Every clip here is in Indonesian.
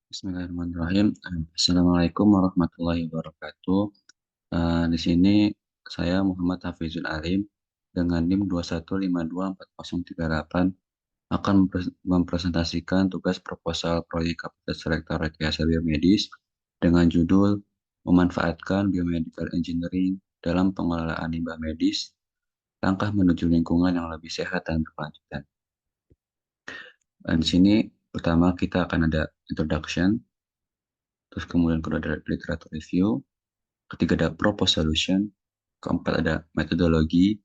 Bismillahirrahmanirrahim. Assalamualaikum warahmatullahi wabarakatuh. Di sini saya Muhammad Hafizul Alim dengan NIM 2152408 akan mempresentasikan tugas proposal proyek Kapasitas Selektor Rekayasa Biomedis dengan judul Memanfaatkan Biomedical Engineering dalam Pengelolaan Limbah Medis, Langkah Menuju Lingkungan yang Lebih Sehat dan Berkelanjutan. Di sini pertama kita akan ada introduction, terus kemudian kedua ada literatur review, ketiga ada propose solution, keempat ada metodologi,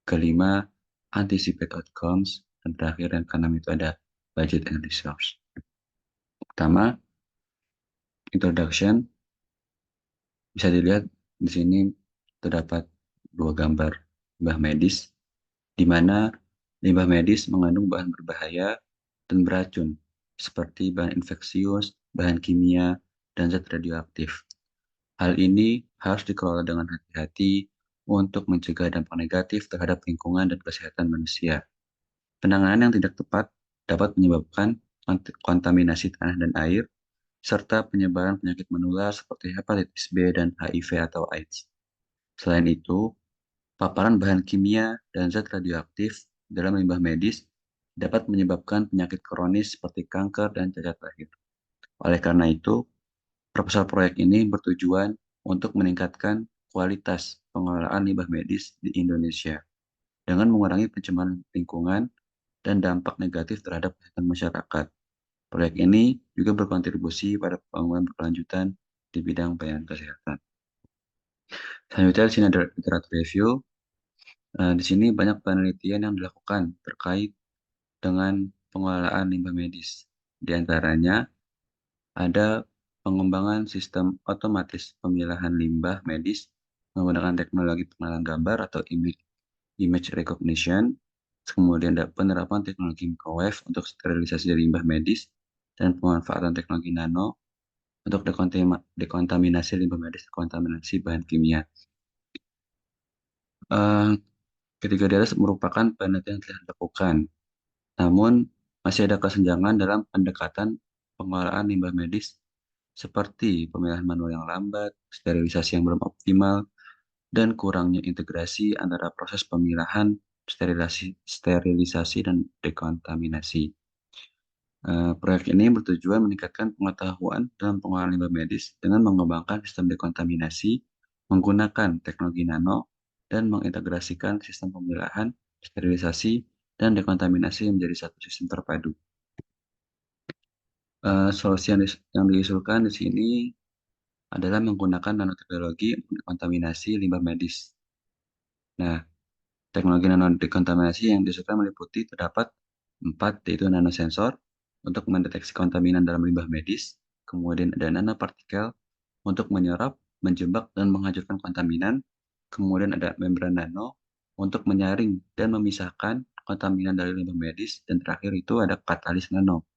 kelima anticipate outcomes, dan terakhir yang keenam itu ada budget and resource. Pertama, introduction, bisa dilihat di sini terdapat dua gambar limbah medis, di mana limbah medis mengandung bahan berbahaya dan beracun, seperti bahan infeksius, bahan kimia, dan zat radioaktif. Hal ini harus dikelola dengan hati-hati untuk mencegah dampak negatif terhadap lingkungan dan kesehatan manusia. Penanganan yang tidak tepat dapat menyebabkan kontaminasi tanah dan air, serta penyebaran penyakit menular seperti hepatitis B dan HIV atau AIDS. Selain itu, paparan bahan kimia dan zat radioaktif dalam limbah medis dapat menyebabkan penyakit kronis seperti kanker dan cacat lahir. Oleh karena itu, proposal proyek ini bertujuan untuk meningkatkan kualitas pengelolaan limbah medis di Indonesia dengan mengurangi pencemaran lingkungan dan dampak negatif terhadap kesehatan masyarakat. Proyek ini juga berkontribusi pada pembangunan berkelanjutan di bidang pelayanan kesehatan. Selanjutnya di sini ada literatur review. Di sini banyak penelitian yang dilakukan terkait dengan pengelolaan limbah medis. Di antaranya ada pengembangan sistem otomatis pemilahan limbah medis menggunakan teknologi pengenalan gambar atau image recognition. Kemudian ada penerapan teknologi microwave untuk sterilisasi limbah medis dan pemanfaatan teknologi nano untuk dekontaminasi limbah medis, dekontaminasi bahan kimia. Eh, Ketiga di atas merupakan penelitian yang telah dilakukan, namun masih ada kesenjangan dalam pendekatan pengelolaan limbah medis seperti pemilihan manual yang lambat, sterilisasi yang belum optimal, dan kurangnya integrasi antara proses pemilahan, sterilisasi dan dekontaminasi. Proyek ini bertujuan meningkatkan pengetahuan dalam pengolahan limbah medis dengan mengembangkan sistem dekontaminasi, menggunakan teknologi nano, dan mengintegrasikan sistem pemilahan, sterilisasi, dan dekontaminasi menjadi satu sistem terpadu. Solusi yang diusulkan di sini adalah menggunakan nanoteknologi untuk dekontaminasi limbah medis. Nah, teknologi nanodekontaminasi yang diusulkan meliputi terdapat 4, yaitu nanosensor untuk mendeteksi kontaminan dalam limbah medis, kemudian ada nanopartikel untuk menyerap, menjebak, dan menghancurkan kontaminan, kemudian ada membran nano untuk menyaring dan memisahkan kontaminan dari limbah medis, dan terakhir itu ada katalis nano,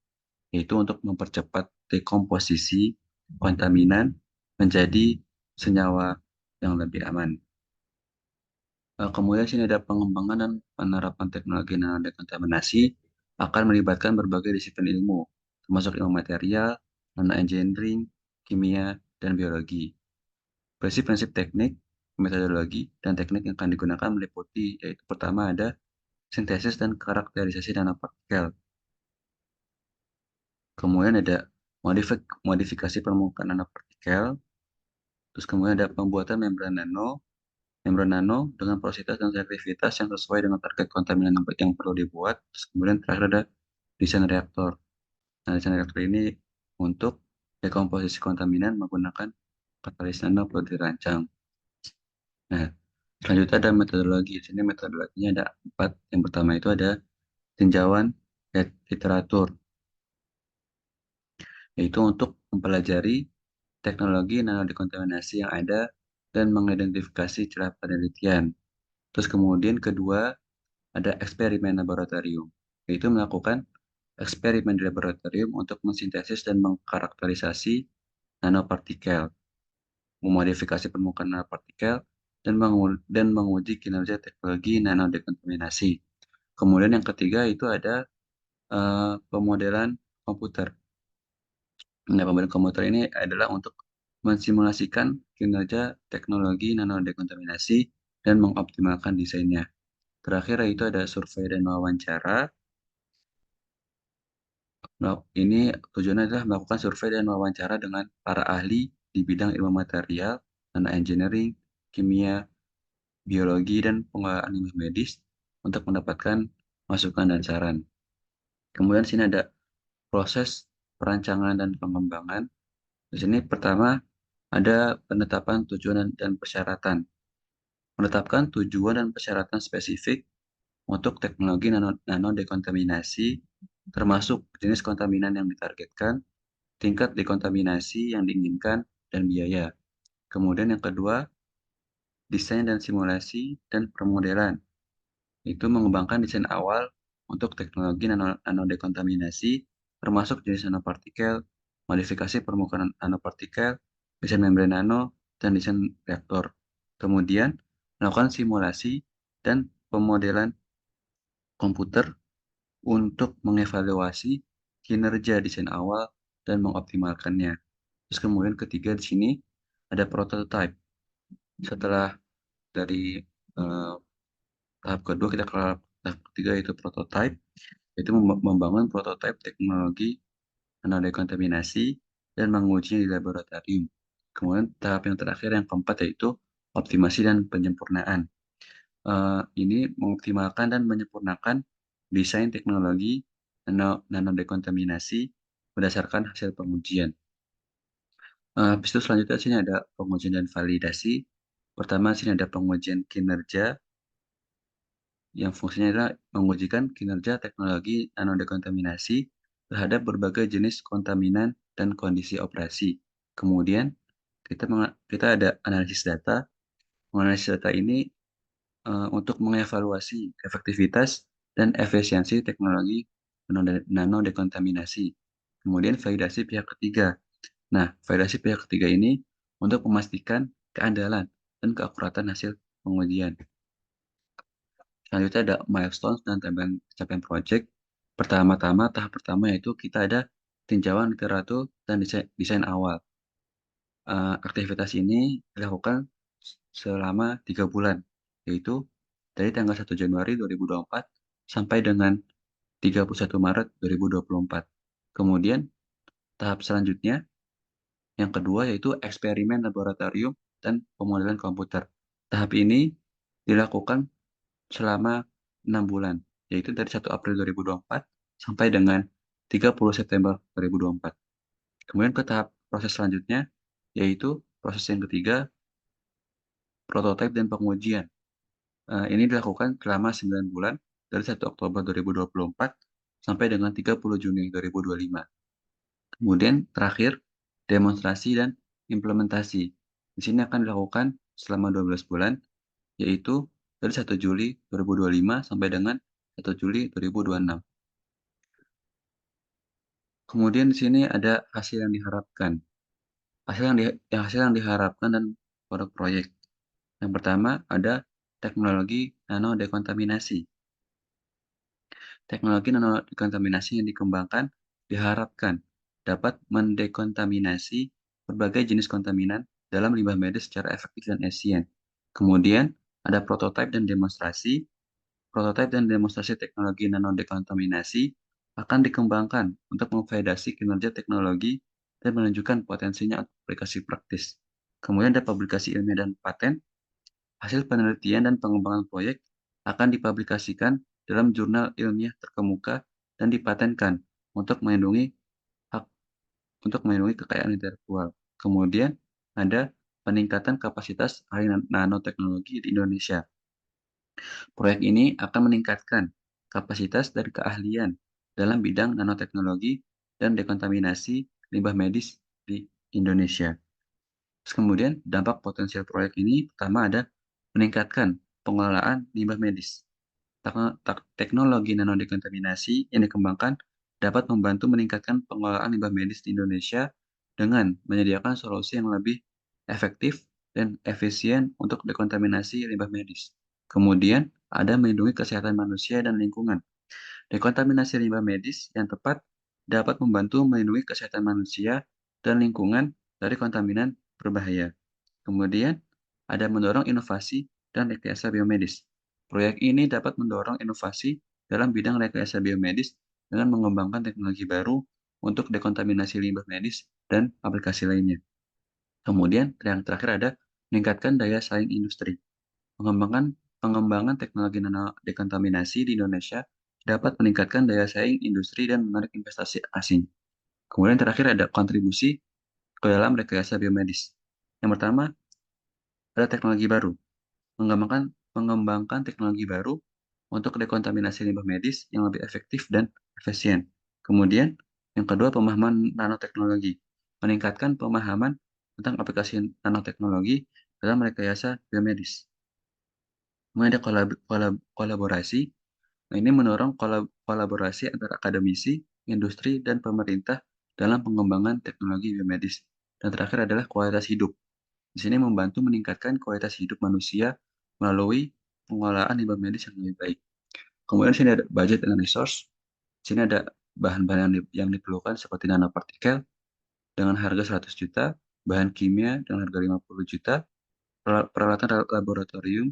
yaitu untuk mempercepat dekomposisi kontaminan menjadi senyawa yang lebih aman. Kemudian sini ada pengembangan dan penerapan teknologi nanodekontaminasi akan melibatkan berbagai disiplin ilmu, termasuk ilmu material, nanoengineering, kimia, dan biologi. Prinsip-prinsip teknik, metodologi, dan teknik yang akan digunakan meliputi, yaitu pertama ada sintesis dan karakterisasi nanopartikel. Kemudian ada modifikasi permukaan nanopartikel, terus kemudian ada pembuatan membran nano dengan porositas dan selektivitas yang sesuai dengan target kontaminan yang perlu dibuat. Terus kemudian terakhir ada desain reaktor. Nah, desain reaktor ini untuk dekomposisi kontaminan menggunakan katalis nano perlu dirancang. Nah, selanjutnya ada metodologi. Di sini metodologinya ada 4. Yang pertama itu ada tinjauan literatur, yaitu untuk mempelajari teknologi nanodekontaminasi yang ada dan mengidentifikasi celah penelitian. Terus kemudian kedua, ada eksperimen laboratorium, yaitu melakukan eksperimen di laboratorium untuk mensintesis dan mengkarakterisasi nanopartikel, memodifikasi permukaan nanopartikel, dan menguji kinerja teknologi nanodekontaminasi. Kemudian yang ketiga itu ada pemodelan komputer. Nah, pembayaran komputer ini adalah untuk mensimulasikan kinerja teknologi nanodekontaminasi dan mengoptimalkan desainnya. Terakhir yaitu ada survei dan wawancara. Nah, ini tujuannya adalah melakukan survei dan wawancara dengan para ahli di bidang ilmu material, nano engineering, kimia, biologi, dan pengelolaan limbah medis untuk mendapatkan masukan dan saran. Kemudian sini ada proses perancangan dan pengembangan. Di sini pertama ada penetapan tujuan dan persyaratan. Menetapkan tujuan dan persyaratan spesifik untuk teknologi nanodekontaminasi, termasuk jenis kontaminan yang ditargetkan, tingkat dekontaminasi yang diinginkan, dan biaya. Kemudian yang kedua, desain dan simulasi dan permodelan. Itu mengembangkan desain awal untuk teknologi nanodekontaminasi, termasuk jenis nanopartikel, modifikasi permukaan nanopartikel, desain membran nano, dan desain reaktor. Kemudian, melakukan simulasi dan pemodelan komputer untuk mengevaluasi kinerja desain awal dan mengoptimalkannya. Terus kemudian ketiga di sini ada prototype. Setelah dari eh, tahap kedua kita ke tahap ketiga yaitu prototype, yaitu membangun prototipe teknologi nanodekontaminasi dan mengujinya di laboratorium. Kemudian tahap yang terakhir yang keempat yaitu optimasi dan penyempurnaan. Ini mengoptimalkan dan menyempurnakan desain teknologi nanodekontaminasi berdasarkan hasil pengujian. Habis itu selanjutnya sini ada pengujian dan validasi. Pertama sini ada pengujian kinerja yang fungsinya adalah mengujikan kinerja teknologi nanodekontaminasi terhadap berbagai jenis kontaminan dan kondisi operasi. Kemudian kita ada analisis data. Menganalisis data ini untuk mengevaluasi efektivitas dan efisiensi teknologi nanodekontaminasi. Kemudian validasi pihak ketiga. Nah, validasi pihak ketiga ini untuk memastikan keandalan dan keakuratan hasil pengujian. Selanjutnya ada milestones dan capaian project. Pertama-tama, tahap pertama yaitu kita ada tinjauan literatur dan desain awal. Aktivitas ini dilakukan selama 3 bulan, yaitu dari tanggal 1 Januari 2024 sampai dengan 31 Maret 2024. Kemudian tahap selanjutnya, yang kedua yaitu eksperimen laboratorium dan pemodelan komputer. Tahap ini dilakukan selama 6 bulan, yaitu dari 1 April 2024 sampai dengan 30 September 2024. Kemudian ke tahap proses selanjutnya, yaitu proses yang ketiga, prototipe dan pengujian. Ini dilakukan selama 9 bulan, dari 1 Oktober 2024 sampai dengan 30 Juni 2025. Kemudian terakhir, demonstrasi dan implementasi. Di sini akan dilakukan selama 12 bulan, yaitu dari 1 Juli 2025 sampai dengan 1 Juli 2026. Kemudian di sini ada hasil yang diharapkan. Hasil yang diharapkan dan produk proyek. Yang pertama ada teknologi nanodekontaminasi. Teknologi nanodekontaminasi yang dikembangkan diharapkan dapat mendekontaminasi berbagai jenis kontaminan dalam limbah medis secara efektif dan efisien. Kemudian ada prototipe dan demonstrasi. Prototipe dan demonstrasi teknologi nanodekontaminasi akan dikembangkan untuk memvalidasi kinerja teknologi dan menunjukkan potensinya untuk aplikasi praktis. Kemudian ada publikasi ilmiah dan paten. Hasil penelitian dan pengembangan proyek akan dipublikasikan dalam jurnal ilmiah terkemuka dan dipatenkan untuk melindungi hak untuk melindungi kekayaan intelektual. Kemudian ada peningkatan kapasitas ahli nanoteknologi di Indonesia. Proyek ini akan meningkatkan kapasitas dan keahlian dalam bidang nanoteknologi dan dekontaminasi limbah medis di Indonesia. Terus kemudian dampak potensial proyek ini pertama ada meningkatkan pengelolaan limbah medis. Teknologi nanodekontaminasi yang dikembangkan dapat membantu meningkatkan pengelolaan limbah medis di Indonesia dengan menyediakan solusi yang lebih efektif dan efisien untuk dekontaminasi limbah medis. Kemudian ada melindungi kesehatan manusia dan lingkungan. Dekontaminasi limbah medis yang tepat dapat membantu melindungi kesehatan manusia dan lingkungan dari kontaminan berbahaya. Kemudian, ada mendorong inovasi dan rekayasa biomedis. Proyek ini dapat mendorong inovasi dalam bidang rekayasa biomedis dengan mengembangkan teknologi baru untuk dekontaminasi limbah medis dan aplikasi lainnya. Kemudian, yang terakhir ada meningkatkan daya saing industri. Pengembangan pengembangan teknologi nano dekontaminasi di Indonesia dapat meningkatkan daya saing industri dan menarik investasi asing. Kemudian terakhir ada kontribusi ke dalam rekayasa biomedis. Yang pertama, ada teknologi baru. Mengembangkan mengembangkan teknologi baru untuk dekontaminasi limbah medis yang lebih efektif dan efisien. Kemudian, yang kedua, pemahaman nanoteknologi. Meningkatkan pemahaman tentang aplikasi nanoteknologi dalam rekayasa biomedis. Kemudian ada kolaborasi. Nah, ini mendorong kolaborasi antara akademisi, industri, dan pemerintah dalam pengembangan teknologi biomedis. Dan terakhir adalah kualitas hidup. Di sini membantu meningkatkan kualitas hidup manusia melalui pengolahan limbah medis yang lebih baik. Kemudian di sini ada budget and resource. Di sini ada bahan-bahan yang diperlukan seperti nanopartikel dengan harga 100 juta, bahan kimia dengan harga 50 juta, peralatan laboratorium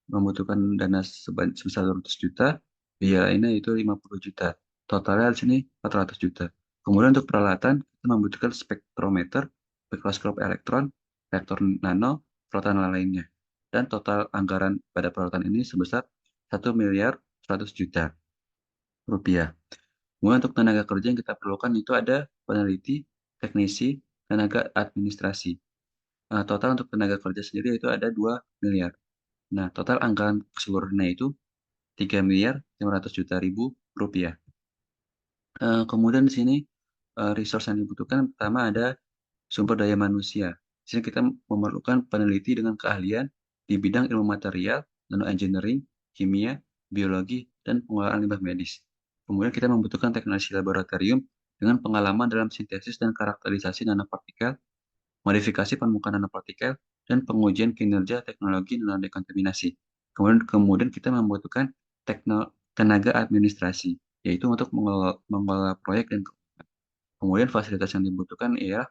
membutuhkan dana sebesar 200 juta, biaya lainnya itu 50 juta. Totalnya di sini 400 juta. Kemudian untuk peralatan, kita membutuhkan spektrometer, mikroskop elektron, reaktor nano, peralatan lainnya. Dan total anggaran pada peralatan ini sebesar 1.100.000.000 rupiah. Kemudian untuk tenaga kerja yang kita perlukan itu ada peneliti, teknisi, tenaga administrasi. Nah, total untuk tenaga kerja sendiri itu ada 2 miliar. Nah, total anggaran keseluruhannya itu 3.500.000.000 rupiah. Kemudian di sini resource yang dibutuhkan pertama ada sumber daya manusia. Di sini kita memerlukan peneliti dengan keahlian di bidang ilmu material, nanoengineering, kimia, biologi, dan pengolahan limbah medis. Kemudian kita membutuhkan teknologi laboratorium dengan pengalaman dalam sintesis dan karakterisasi nanopartikel, modifikasi permukaan nanopartikel, dan pengujian kinerja teknologi nanodekontaminasi. Kemudian kita membutuhkan tenaga administrasi, yaitu untuk mengelola proyek dan kemudian fasilitas yang dibutuhkan ialah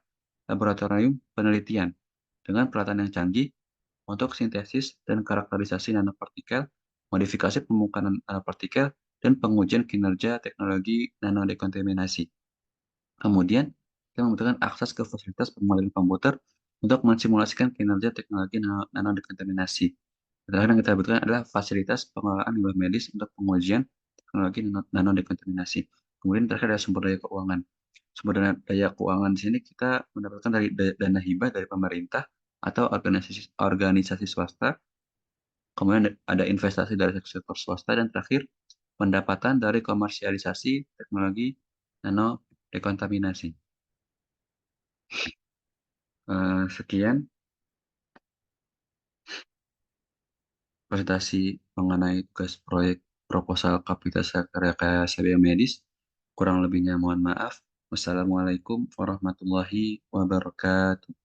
laboratorium penelitian dengan peralatan yang canggih untuk sintesis dan karakterisasi nanopartikel, modifikasi permukaan nanopartikel, dan pengujian kinerja teknologi nanodekontaminasi. Kemudian, kita membutuhkan akses ke fasilitas pemodelan komputer untuk mensimulasikan kinerja teknologi nanodekontaminasi. Terakhir yang kita butuhkan adalah fasilitas pengelolaan limbah medis untuk pengujian teknologi nanodekontaminasi. Kemudian terakhir ada sumber daya keuangan. Sumber daya keuangan di sini kita mendapatkan dari dana hibah dari pemerintah atau organisasi organisasi swasta. Kemudian ada investasi dari sektor swasta dan terakhir pendapatan dari komersialisasi teknologi nanodekontaminasi. Sekian presentasi mengenai tugas proyek proposal Kapasitas Rekayasa Biomedis. Kurang lebihnya mohon maaf. Wassalamualaikum warahmatullahi wabarakatuh.